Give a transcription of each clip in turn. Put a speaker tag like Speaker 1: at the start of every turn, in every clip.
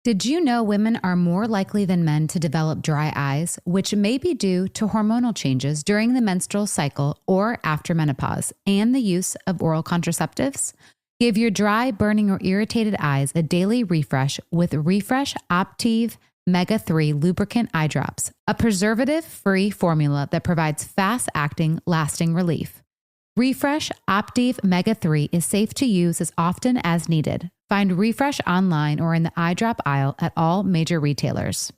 Speaker 1: Did you know women are more likely than men to develop dry eyes, which may be due to hormonal changes during the menstrual cycle or after menopause, and the use of oral contraceptives? Give your dry, burning, or irritated eyes a daily refresh with Refresh Optive Mega 3 Lubricant Eye Drops, a preservative-free formula that provides fast-acting, lasting relief. Refresh Optive Mega 3 is safe to use as often as needed. Find Refresh online or in the eye drop aisle at all major retailers.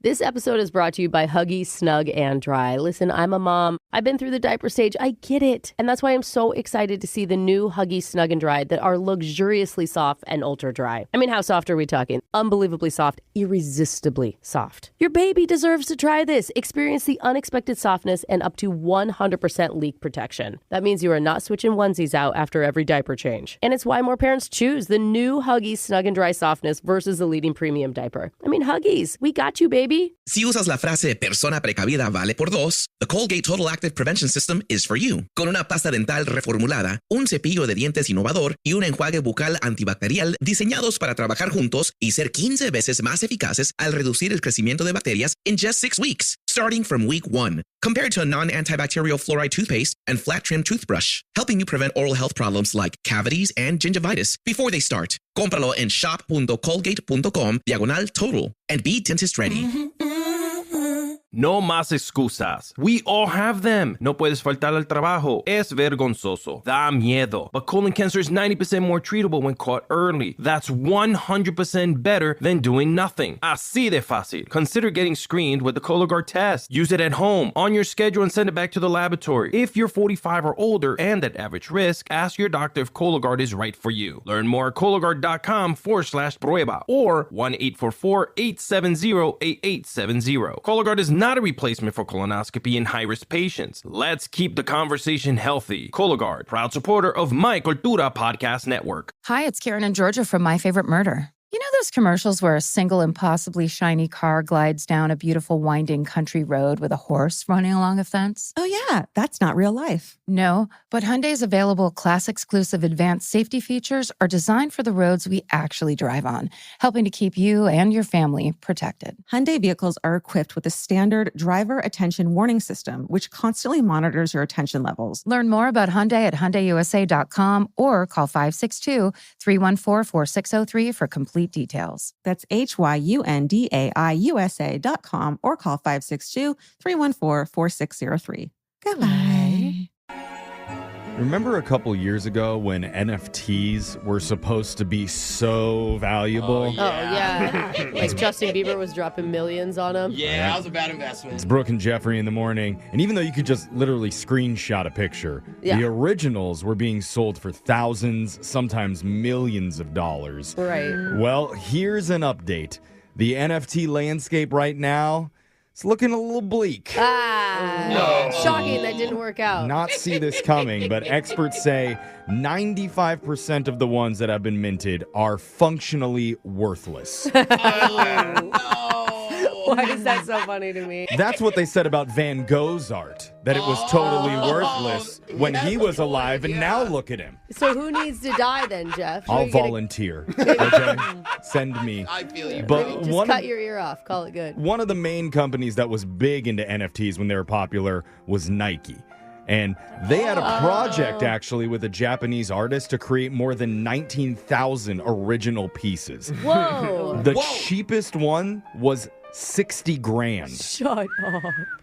Speaker 2: This episode is brought to you by Huggies Snug and Dry. Listen, I'm a mom. I've been through the diaper stage. I get it. And that's why I'm so excited to see the new Huggies Snug and Dry that are luxuriously soft and ultra dry. I mean, how soft are we talking? Unbelievably soft, irresistibly soft. Your baby deserves to try this. Experience the unexpected softness and up to 100% leak protection. That means you are not switching onesies out after every diaper change. And it's why more parents choose the new Huggies Snug and Dry softness versus the leading premium diaper. I mean, Huggies, we got you, baby.
Speaker 3: Si usas la frase persona precavida vale por dos, the Colgate Total Active Prevention System is for you. Con una pasta dental reformulada, un cepillo de dientes innovador y un enjuague bucal antibacterial diseñados para trabajar juntos y ser 15 veces más eficaces al reducir el crecimiento de bacterias in just 6 weeks, starting from week 1. Compared to a non-antibacterial fluoride toothpaste and flat trim toothbrush, helping you prevent oral health problems like cavities and gingivitis before they start. Cómpralo en shop.colgate.com/total and be dentist ready.
Speaker 4: No más excusas. We all have them. No puedes faltar al trabajo. Es vergonzoso. Da miedo. But colon cancer is 90% more treatable when caught early. That's 100% better than doing nothing. Así de fácil. Consider getting screened with the Cologuard test. Use it at home, on your schedule, and send it back to the laboratory. If you're 45 or older and at average risk, ask your doctor if Cologuard is right for you. Learn more at Cologuard.com/prueba or 1-844-870-8870. Cologuard is not a replacement for colonoscopy in high-risk patients. Let's keep the conversation healthy. Cologuard, proud supporter of My Cultura Podcast Network.
Speaker 5: Hi, it's Karen and Georgia from My Favorite Murder. You know those commercials where a single impossibly shiny car glides down a beautiful winding country road with a horse running along a fence?
Speaker 6: Oh yeah, that's not real life.
Speaker 5: No, but Hyundai's available class-exclusive advanced safety features are designed for the roads we actually drive on, helping to keep you and your family protected.
Speaker 6: Hyundai vehicles are equipped with a standard driver attention warning system, which constantly monitors your attention levels.
Speaker 5: Learn more about Hyundai at HyundaiUSA.com or call 562-314-4603 for complete details.
Speaker 6: That's HYUNDAIUSA.com or call 562-314-4603. Goodbye.
Speaker 7: Remember a couple years ago when NFTs were supposed to be so valuable?
Speaker 2: Oh, yeah. Like Justin Bieber was dropping millions on them.
Speaker 8: Yeah, that was a bad investment.
Speaker 7: It's Brooke and Jeffery in the morning. And even though you could just literally screenshot a picture, the originals were being sold for thousands, sometimes millions of dollars.
Speaker 2: Right.
Speaker 7: Well, here's an update. The NFT landscape right now, it's looking a little bleak.
Speaker 2: Shocking that didn't work out.
Speaker 7: Not see this coming, but experts say 95% of the ones that have been minted are functionally worthless.
Speaker 2: Why is that so funny to me?
Speaker 7: That's what they said about Van Gogh's art, that it was totally worthless when he was alive, and now look at him.
Speaker 2: So who needs to die then, Jeff?
Speaker 7: I'll volunteer. Okay? Send me.
Speaker 8: I feel you.
Speaker 7: But
Speaker 2: just cut your ear off. Call it good.
Speaker 7: One of the main companies that was big into NFTs when they were popular was Nike. And they had a project, actually, with a Japanese artist to create more than 19,000 original pieces.
Speaker 2: Whoa.
Speaker 7: The cheapest one was $60,000.
Speaker 2: Shut up.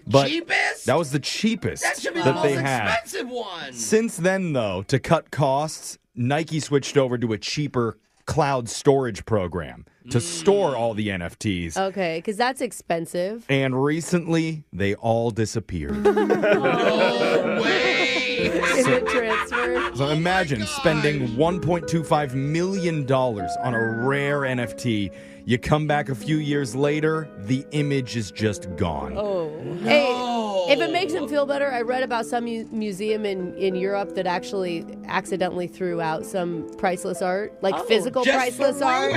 Speaker 7: But
Speaker 8: cheapest?
Speaker 7: That was the cheapest
Speaker 8: That should be the
Speaker 7: they
Speaker 8: most
Speaker 7: had.
Speaker 8: expensive one.
Speaker 7: Since then, though, to cut costs, Nike switched over to a cheaper cloud storage program to store all the NFTs.
Speaker 2: Okay, because that's expensive.
Speaker 7: And recently, they all disappeared.
Speaker 8: No way.
Speaker 2: Is it transferred?
Speaker 7: So imagine spending $1.25 million on a rare NFT. You come back a few years later, the image is just gone.
Speaker 2: Oh. Hey, if it makes him feel better, I read about some museum in Europe that actually accidentally threw out some priceless art, like physical priceless art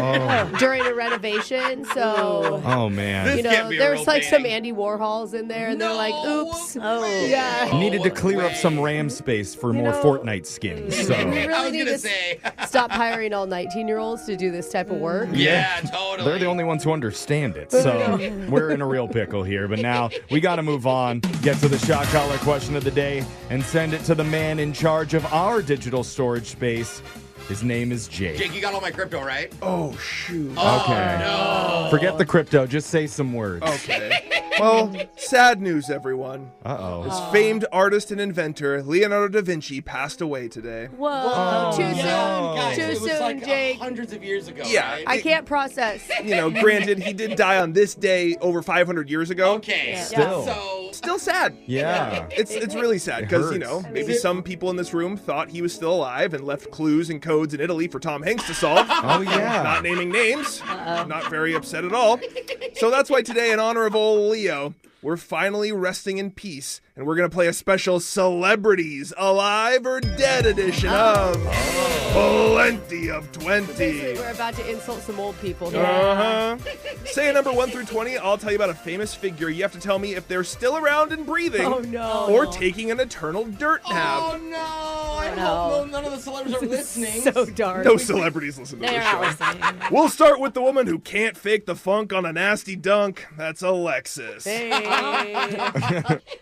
Speaker 2: during a renovation. So,
Speaker 7: man.
Speaker 2: you know, there's like some Andy Warhols in there, and they're like, oops. Yeah.
Speaker 7: Needed to clear up some RAM space for more Fortnite skins. So.
Speaker 2: We
Speaker 8: I
Speaker 2: really
Speaker 8: was
Speaker 2: need
Speaker 8: gonna
Speaker 2: to
Speaker 8: say.
Speaker 2: stop hiring all 19-year-olds to do this type of work.
Speaker 8: Yeah, totally.
Speaker 7: They're the only ones who understand it. So we're in a real pickle here. But now we got to move on, get to the shot collar question of the day, and send it to the man in charge of our digital storage space. His name is Jake.
Speaker 8: Jake, you got all my crypto, right?
Speaker 9: Oh, shoot.
Speaker 7: Okay.
Speaker 8: No.
Speaker 7: Forget the crypto. Just say some words.
Speaker 9: Okay. Well, sad news, everyone.
Speaker 7: Uh-oh.
Speaker 9: This famed artist and inventor, Leonardo da Vinci, passed away today.
Speaker 2: Whoa. Too soon.
Speaker 8: Guys,
Speaker 2: Too
Speaker 8: it was
Speaker 2: soon,
Speaker 8: like
Speaker 2: Jake.
Speaker 8: hundreds of years ago,
Speaker 9: Yeah.
Speaker 8: right?
Speaker 2: I can't process.
Speaker 9: You know, granted, he did die on this day over 500 years ago.
Speaker 8: Okay.
Speaker 7: Still.
Speaker 8: So,
Speaker 9: Still sad.
Speaker 7: Yeah.
Speaker 9: It's really sad because, you know,
Speaker 7: hurts.
Speaker 9: maybe some people in this room thought he was still alive and left clues and codes in Italy for Tom Hanks to solve.
Speaker 7: Oh, yeah.
Speaker 9: Not naming names. Not very upset at all. So that's why today, in honor of old Leo, we're finally resting in peace, and we're going to play a special Celebrities Alive or Dead edition of Plenty of 20.
Speaker 2: Basically, we're about to insult some old people here.
Speaker 9: Uh-huh. Say a number 1 through 20. I'll tell you about a famous figure. You have to tell me if they're still around and breathing
Speaker 2: Oh, no.
Speaker 9: or taking an eternal dirt nap.
Speaker 8: oh no! I hope none of the celebrities are listening.
Speaker 2: So dark.
Speaker 9: No celebrities listen to
Speaker 10: They're
Speaker 9: this
Speaker 10: not
Speaker 9: show.
Speaker 10: listening.
Speaker 9: We'll start with the woman who can't fake the funk on a nasty dunk. That's Alexis.
Speaker 2: Hey.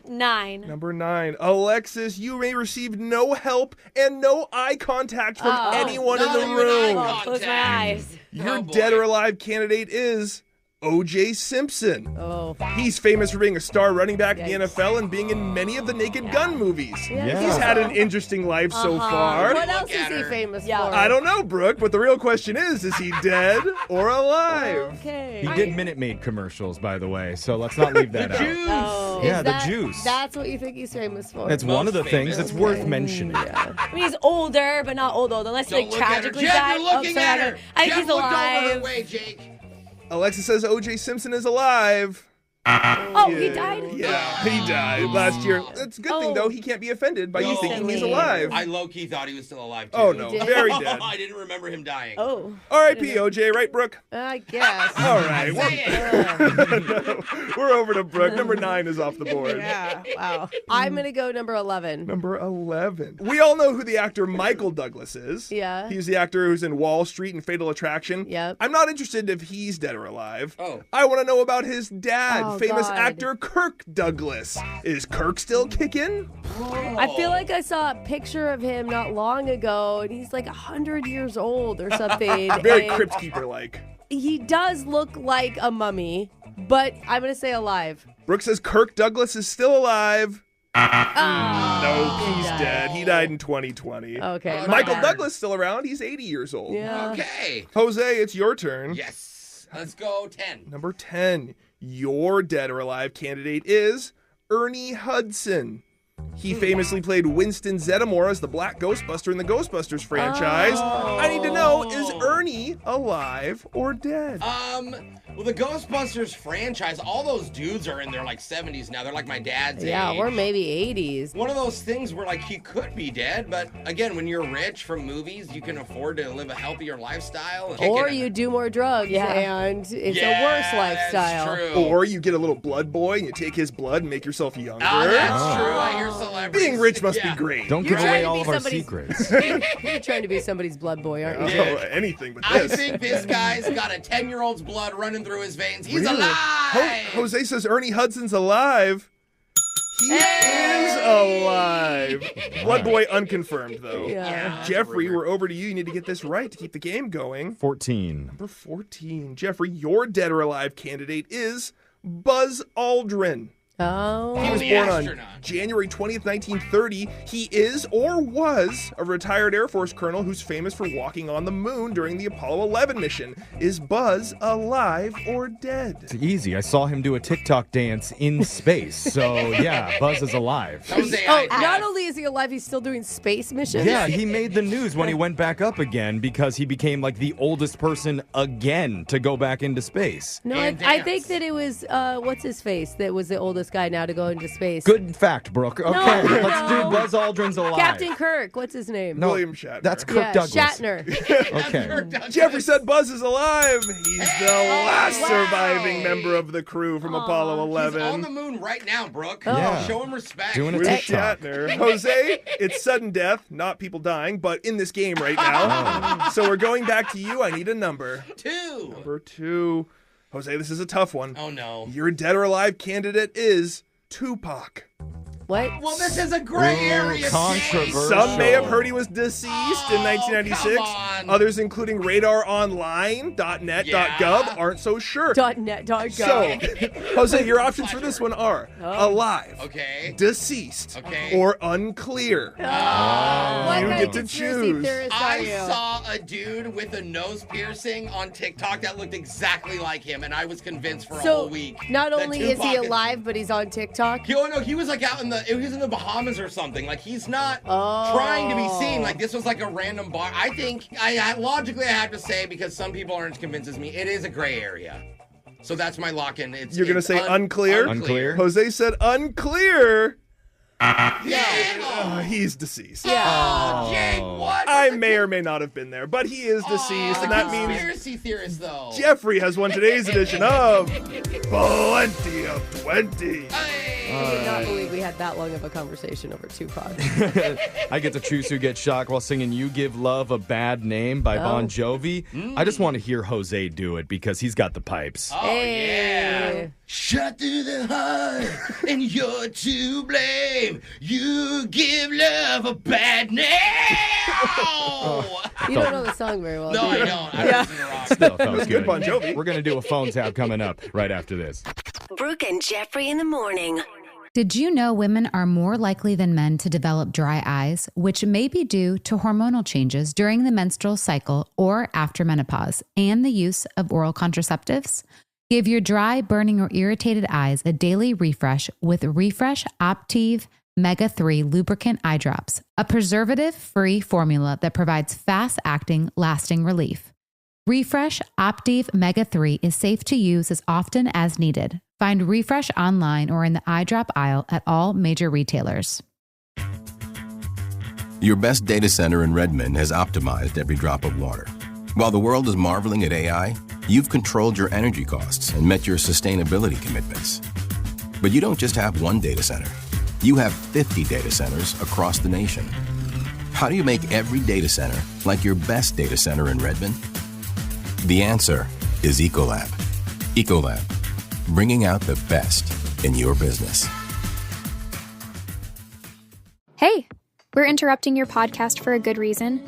Speaker 10: 9.
Speaker 9: Number 9. Alexis, you may receive no help and no eye contact from anyone in
Speaker 8: not
Speaker 9: the
Speaker 8: even
Speaker 9: room.
Speaker 8: eye
Speaker 10: Close my
Speaker 8: contact.
Speaker 10: eyes.
Speaker 9: Your
Speaker 8: Oh, boy.
Speaker 9: dead or alive candidate is O.J. Simpson.
Speaker 2: Oh.
Speaker 9: He's famous for being a star running back in the
Speaker 2: Yikes.
Speaker 9: NFL and being in many of the Naked Gun movies.
Speaker 7: Yeah.
Speaker 9: He's had an interesting life so far.
Speaker 2: What else
Speaker 8: Look
Speaker 2: is
Speaker 8: at
Speaker 2: he
Speaker 8: her.
Speaker 2: famous
Speaker 10: Yeah.
Speaker 2: for?
Speaker 9: I don't know, Brooke, but the real question is he dead or alive?
Speaker 2: Okay.
Speaker 7: He did Minute Maid commercials, by the way, so let's not leave that out.
Speaker 2: Oh.
Speaker 7: Yeah,
Speaker 2: Is
Speaker 7: the
Speaker 2: that-
Speaker 7: juice.
Speaker 2: That's what you think he's famous for.
Speaker 7: That's one of the
Speaker 8: Most
Speaker 7: things
Speaker 8: famous.
Speaker 7: that's worth mentioning.
Speaker 10: I mean, he's older, but not old, unless he
Speaker 8: Don't
Speaker 10: like
Speaker 8: look at her.
Speaker 10: tragically
Speaker 8: Jeff,
Speaker 10: died.
Speaker 8: you're looking
Speaker 10: sorry,
Speaker 8: at her.
Speaker 10: I think
Speaker 8: Jeff
Speaker 10: he's
Speaker 8: looked over her
Speaker 10: alive.
Speaker 8: way, Jake.
Speaker 9: Alexa says O.J. Simpson is alive.
Speaker 10: Oh, he died?
Speaker 9: Yeah, he died last year. That's a good thing, though. He can't be offended by you
Speaker 8: No.
Speaker 9: thinking he's alive.
Speaker 8: I low-key thought he was still alive, too.
Speaker 9: Oh, no.
Speaker 2: did?
Speaker 9: Very dead.
Speaker 8: I didn't remember him dying.
Speaker 2: Oh.
Speaker 9: R.I.P. O.J., right, Brooke?
Speaker 2: I guess.
Speaker 9: All right.
Speaker 8: Say it.
Speaker 9: We're over to Brooke. Number 9 is off the board.
Speaker 2: Yeah. Wow. I'm going to go number 11.
Speaker 9: Number 11. We all know who the actor Michael Douglas is.
Speaker 2: Yeah.
Speaker 9: He's the actor who's in Wall Street and Fatal Attraction.
Speaker 2: Yep.
Speaker 9: I'm not interested if he's dead or alive.
Speaker 8: Oh.
Speaker 9: I want to know about his dad,
Speaker 2: Oh,
Speaker 9: famous
Speaker 2: God.
Speaker 9: actor Kirk Douglas. Is Kirk still kicking?
Speaker 2: I feel like I saw a picture of him not long ago, and he's like 100 years old or something.
Speaker 9: Very
Speaker 2: and
Speaker 9: Crypt Keeper-like.
Speaker 2: He does look like a mummy, but I'm going to say alive.
Speaker 9: Brooke says Kirk Douglas is still alive.
Speaker 2: Oh,
Speaker 9: No, he's
Speaker 2: died.
Speaker 9: dead. He died in 2020.
Speaker 2: Okay. my
Speaker 9: Michael
Speaker 2: bad.
Speaker 9: Douglas still around. He's 80 years old.
Speaker 2: Yeah.
Speaker 8: Okay.
Speaker 9: Jose, it's your turn.
Speaker 8: Yes. Let's go 10.
Speaker 9: Number 10. Your dead or alive candidate is Ernie Hudson. He famously played Winston Zeddemore as the Black Ghostbuster in the Ghostbusters franchise. I need to know, is Ernie alive or dead?
Speaker 8: Well, the Ghostbusters franchise, all those dudes are in their like 70s now. They're like my dad's
Speaker 2: Yeah,
Speaker 8: age.
Speaker 2: or maybe 80s.
Speaker 8: One of those things where like he could be dead, but again, when you're rich from movies, you can afford to live a healthier lifestyle. and
Speaker 2: Or
Speaker 8: kick it.
Speaker 2: you do more drugs, and it's a worse lifestyle.
Speaker 8: That's true.
Speaker 9: Or you get a little blood boy and you take his blood and make yourself younger.
Speaker 8: Oh, that's true. I hear celebrities.
Speaker 9: Being rich must
Speaker 8: Yeah.
Speaker 9: be great.
Speaker 7: Don't
Speaker 2: You're
Speaker 7: give away
Speaker 2: trying to
Speaker 7: all
Speaker 2: be
Speaker 7: of our
Speaker 2: somebody's-
Speaker 7: secrets.
Speaker 2: You're trying to be somebody's blood boy, aren't you?
Speaker 9: Oh, anything but
Speaker 8: I
Speaker 9: this.
Speaker 8: think this guy's got a 10-year-old's blood running through his veins. He's
Speaker 9: Really?
Speaker 8: alive.
Speaker 9: Jose says Ernie Hudson's alive. He is alive. Blood boy unconfirmed, though.
Speaker 2: Yeah.
Speaker 9: Jeffrey, we're over to you. You need to get this right to keep the game going.
Speaker 7: 14.
Speaker 9: Number 14. Jeffrey, your dead or alive candidate is Buzz Aldrin.
Speaker 2: Oh.
Speaker 9: He was
Speaker 8: the
Speaker 9: born on
Speaker 8: astronaut.
Speaker 9: January 20th, 1930. He is or was a retired Air Force colonel who's famous for walking on the moon during the Apollo 11 mission. Is Buzz alive or dead?
Speaker 7: It's easy. I saw him do a TikTok dance in space. So, yeah, Buzz is alive.
Speaker 8: Jose,
Speaker 2: Oh,
Speaker 8: I-
Speaker 2: not only is he alive, he's still doing space missions.
Speaker 7: Yeah, he made the news when he went back up again because he became like the oldest person again to go back into space.
Speaker 2: No,
Speaker 8: And
Speaker 2: I
Speaker 8: dance.
Speaker 2: think that it was what's his face that was the oldest coolest guy now to go into space.
Speaker 7: Good fact, Brooke. Okay, let's do Buzz Aldrin's alive.
Speaker 2: Captain Kirk. What's his name?
Speaker 7: No,
Speaker 9: William Shatner.
Speaker 7: That's Kirk Douglas.
Speaker 2: Shatner.
Speaker 7: Okay.
Speaker 9: Jeffrey said Buzz is alive. He's the last surviving member of the crew from Apollo 11.
Speaker 8: He's on the moon right now, Brooke.
Speaker 7: Yeah.
Speaker 8: Show him respect.
Speaker 7: Doing a
Speaker 9: With
Speaker 7: TikTok.
Speaker 9: Shatner. Jose, it's sudden death, not people dying, but in this game right now. So we're going back to you. I need a number.
Speaker 8: 2.
Speaker 9: Number 2. Jose, this is a tough one.
Speaker 8: Oh, no.
Speaker 9: Your dead or alive candidate is Tupac.
Speaker 2: What?
Speaker 8: Well, this is a gray area.
Speaker 7: Controversial.
Speaker 9: Some may have heard he was deceased in 1996.
Speaker 8: come on.
Speaker 9: Others, including RadarOnline.net, .gov, aren't so sure.
Speaker 2: .net.gov.
Speaker 9: So, Jose, your options for this one are alive,
Speaker 8: Okay.
Speaker 9: deceased,
Speaker 8: Okay.
Speaker 9: or unclear.
Speaker 2: What
Speaker 9: You
Speaker 2: kind
Speaker 9: get
Speaker 2: of
Speaker 9: to
Speaker 2: conspiracy
Speaker 9: choose.
Speaker 2: theorist are
Speaker 8: I
Speaker 2: you?
Speaker 8: saw a dude with a nose piercing on TikTok that looked exactly like him, and I was convinced for a whole week.
Speaker 2: Not
Speaker 8: that
Speaker 2: only is he
Speaker 8: Tupac
Speaker 2: alive, but he's on TikTok.
Speaker 8: He was like out he was in the Bahamas or something. Like, he's not trying to be seen. Like, this was like a random bar. I think, logically I have to say, because some people aren't as convinced as me, it is a gray area. So that's my lock-in.
Speaker 9: You're going to say unclear?
Speaker 7: Unclear.
Speaker 9: Jose said unclear.
Speaker 8: Yeah.
Speaker 9: He's deceased.
Speaker 8: Oh, Jake, what?
Speaker 9: I may or may not have been there, but he is deceased, and that means
Speaker 8: Conspiracy theorist, though.
Speaker 9: Jeffrey has won today's edition of Plenty of 20.
Speaker 2: I did not believe we had that long of a conversation over Tupac.
Speaker 7: I get to choose who gets shocked while singing You Give Love a Bad Name by Bon Jovi. I just want to hear Jose do it because he's got the pipes.
Speaker 8: Oh, yeah. Shot through the heart, and you're to blame. You give love a bad name.
Speaker 2: You don't know the song very well.
Speaker 8: No,
Speaker 2: do you?
Speaker 8: I don't. I don't listen to rock.
Speaker 7: Still, that was
Speaker 9: Good Bon Jovi.
Speaker 7: We're going to do a phone tap coming up right after this.
Speaker 11: Brooke and Jeffrey in the morning.
Speaker 1: Did you know women are more likely than men to develop dry eyes, which may be due to hormonal changes during the menstrual cycle or after menopause, and the use of oral contraceptives? Give your dry, burning, or irritated eyes a daily refresh with Refresh Optive Mega 3 Lubricant Eye Drops, a preservative-free formula that provides fast-acting, lasting relief. Refresh Optive Mega 3 is safe to use as often as needed. Find Refresh online or in the eye drop aisle at all major retailers.
Speaker 12: Your best data center in Redmond has optimized every drop of water. While the world is marveling at AI, you've controlled your energy costs and met your sustainability commitments. But you don't just have one data center. You have 50 data centers across the nation. How do you make every data center like your best data center in Redmond? The answer is Ecolab. Ecolab, bringing out the best in your business.
Speaker 13: Hey, we're interrupting your podcast for a good reason.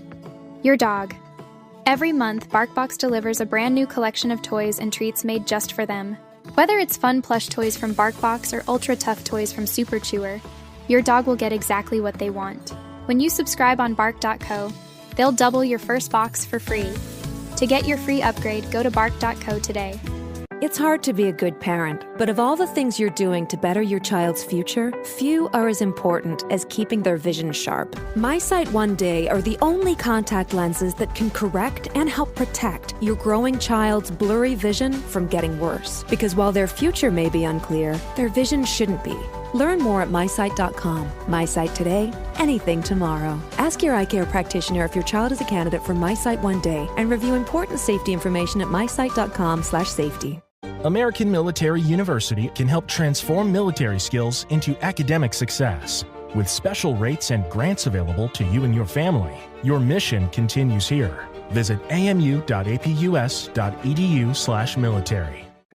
Speaker 13: Your dog. Every month, BarkBox delivers a brand new collection of toys and treats made just for them. Whether it's fun plush toys from BarkBox or ultra tough toys from Super Chewer, your dog will get exactly what they want. When you subscribe on bark.co, they'll double your first box for free. To get your free upgrade, go to bark.co today.
Speaker 14: It's hard to be a good parent, but of all the things you're doing to better your child's future, few are as important as keeping their vision sharp. MySight One Day are the only contact lenses that can correct and help protect your growing child's blurry vision from getting worse. Because while their future may be unclear, their vision shouldn't be. Learn more at mysight.com. MySight today, anything tomorrow. Ask your eye care practitioner if your child is a candidate for MySight One Day and review important safety information at mysight.com/safety.
Speaker 15: American Military University can help transform military skills into academic success. With special rates and grants available to you and your family, your mission continues here. Visit amu.apus.edu/military.